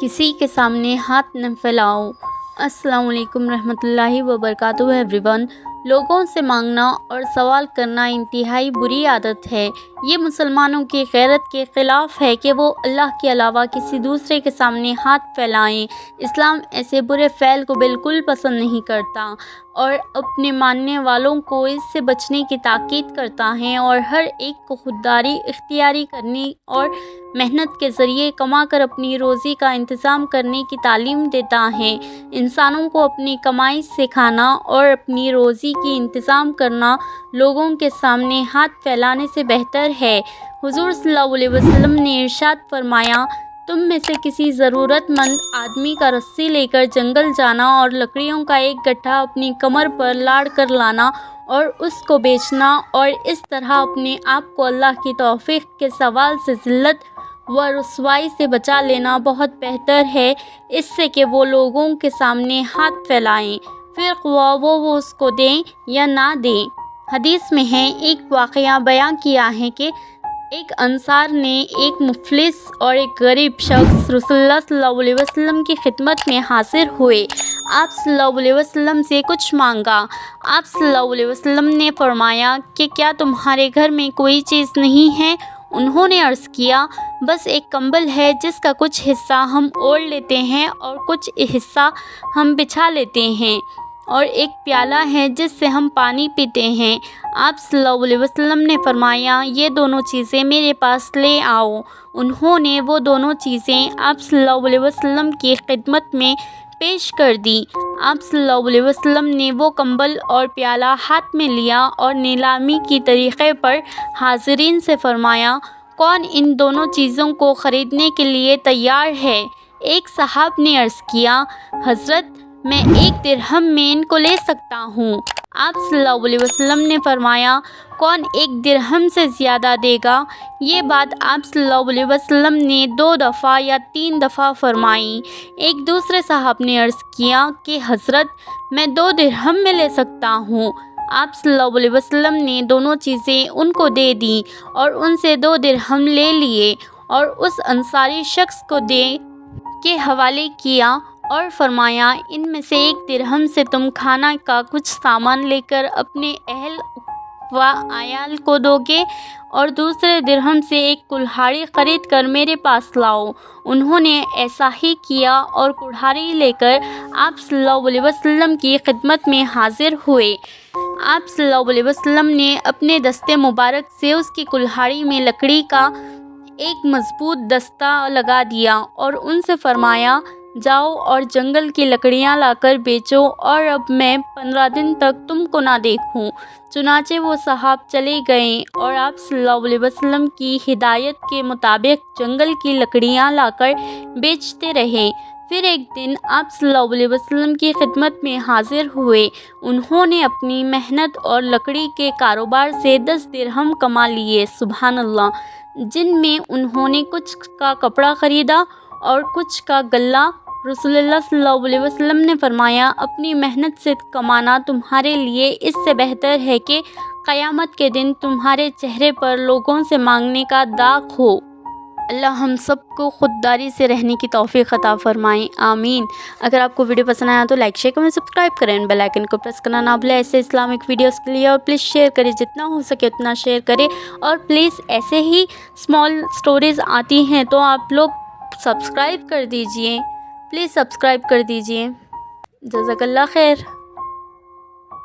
کسی کے سامنے ہاتھ نہ پھیلاؤ۔ السلام علیکم رحمۃ اللہ وبرکاتہ ایوری ون۔ لوگوں سے مانگنا اور سوال کرنا انتہائی بری عادت ہے۔ یہ مسلمانوں کی غیرت کے خلاف ہے کہ وہ اللہ کے علاوہ کسی دوسرے کے سامنے ہاتھ پھیلائیں۔ اسلام ایسے برے فعل کو بالکل پسند نہیں کرتا اور اپنے ماننے والوں کو اس سے بچنے کی تاکید کرتا ہے اور ہر ایک کو خودداری اختیاری کرنے اور محنت کے ذریعے کما کر اپنی روزی کا انتظام کرنے کی تعلیم دیتا ہے۔ انسانوں کو اپنی کمائی سے کھانا اور اپنی روزی کی انتظام کرنا لوگوں کے سامنے ہاتھ پھیلانے سے بہتر ہے۔ حضور صلی اللہ علیہ وسلم نے ارشاد فرمایا، تم میں سے کسی ضرورت مند آدمی کا رسی لے کر جنگل جانا اور لکڑیوں کا ایک گٹھا اپنی کمر پر لاڑ کر لانا اور اس کو بیچنا اور اس طرح اپنے آپ کو اللہ کی توفیق کے زوال سے ذلت و رسوائی سے بچا لینا بہت بہتر ہے اس سے کہ وہ لوگوں کے سامنے ہاتھ پھیلائیں، پھر خواہ وہ اس کو دیں یا نہ دیں۔ حدیث میں ہے، ایک واقعہ بیان کیا ہے کہ ایک انصار نے ایک مفلس اور ایک غریب شخص رسول اللہ صلی اللہ علیہ وسلم کی خدمت میں حاضر ہوئے۔ آپ صلی اللہ علیہ وسلم سے کچھ مانگا۔ آپ صلی اللہ علیہ وسلم نے فرمایا کہ کیا تمہارے گھر میں کوئی چیز نہیں ہے؟ انہوں نے عرض کیا، بس ایک کمبل ہے جس کا کچھ حصہ ہم اوڑھ لیتے ہیں اور کچھ حصہ ہم بچھا لیتے ہیں، اور ایک پیالہ ہے جس سے ہم پانی پیتے ہیں۔ آپ صلی اللہ علیہ وسلم نے فرمایا، یہ دونوں چیزیں میرے پاس لے آؤ۔ انہوں نے وہ دونوں چیزیں آپ صلی اللہ علیہ وسلم کی خدمت میں پیش کر دی۔ آپ صلی اللہ علیہ وسلم نے وہ کمبل اور پیالہ ہاتھ میں لیا اور نیلامی کی طریقے پر حاضرین سے فرمایا، کون ان دونوں چیزوں کو خریدنے کے لیے تیار ہے؟ ایک صاحب نے عرض کیا، حضرت میں 1 درہم میں ان کو لے سکتا ہوں۔ آپ صلی اللہ علیہ وسلم نے فرمایا، کون 1 درہم سے زیادہ دے گا؟ یہ بات آپ صلی اللہ علیہ وسلم نے 2 دفعہ یا 3 دفعہ فرمائی۔ ایک دوسرے صاحب نے عرض کیا کہ حضرت میں 2 درہم میں لے سکتا ہوں۔ آپ صلی اللہ علیہ وسلم نے دونوں چیزیں ان کو دے دیں اور ان سے 2 درہم لے لیے اور اس انصاری شخص کو دے کے حوالے کیا اور فرمایا، ان میں سے 1 درہم سے تم کھانا کا کچھ سامان لے کر اپنے اہل و عیال کو دو گے اور دوسرے درہم سے ایک کلہاڑی خرید کر میرے پاس لاؤ۔ انہوں نے ایسا ہی کیا اور کلہاڑی لے کر آپ صلی اللہ علیہ وسلم کی خدمت میں حاضر ہوئے۔ آپ صلی اللہ علیہ وسلم نے اپنے دست مبارک سے اس کی کلہاڑی میں لکڑی کا ایک مضبوط دستہ لگا دیا اور ان سے فرمایا، جاؤ اور جنگل کی لکڑیاں لا کر بیچو اور اب میں 15 دن تک تم کو نہ دیکھوں۔ چنانچہ وہ صاحب چلے گئے اور آپ صلی اللہ علیہ وسلم کی ہدایت کے مطابق جنگل کی لکڑیاں لا کر بیچتے رہے۔ پھر ایک دن آپ صلی اللہ علیہ وسلم کی خدمت میں حاضر ہوئے۔ انہوں نے اپنی محنت اور لکڑی کے کاروبار سے 10 درہم کما لیے، سبحان اللہ، جن میں انہوں نے کچھ کا کپڑا خریدا اور کچھ کا غلہ۔ رسول اللہ صلی اللہ علیہ وسلم نے فرمایا، اپنی محنت سے کمانا تمہارے لیے اس سے بہتر ہے کہ قیامت کے دن تمہارے چہرے پر لوگوں سے مانگنے کا داغ ہو۔ اللہ ہم سب کو خودداری سے رہنے کی توفیق عطا فرمائیں، آمین۔ اگر آپ کو ویڈیو پسند آیا تو لائک، شیئر کریں، سبسکرائب کریں، بیل آئیکن کو پریس کرنا نہ بھولیں ایسے اسلامک ویڈیوز کے لیے، اور پلیز شیئر کریں، جتنا ہو سکے اتنا شیئر کریں، اور پلیز ایسے ہی اسمال سٹوریز آتی ہیں تو آپ لوگ سبسکرائب کر دیجئے، پلیز سبسکرائب کر دیجئے۔ جزاک اللہ خیر۔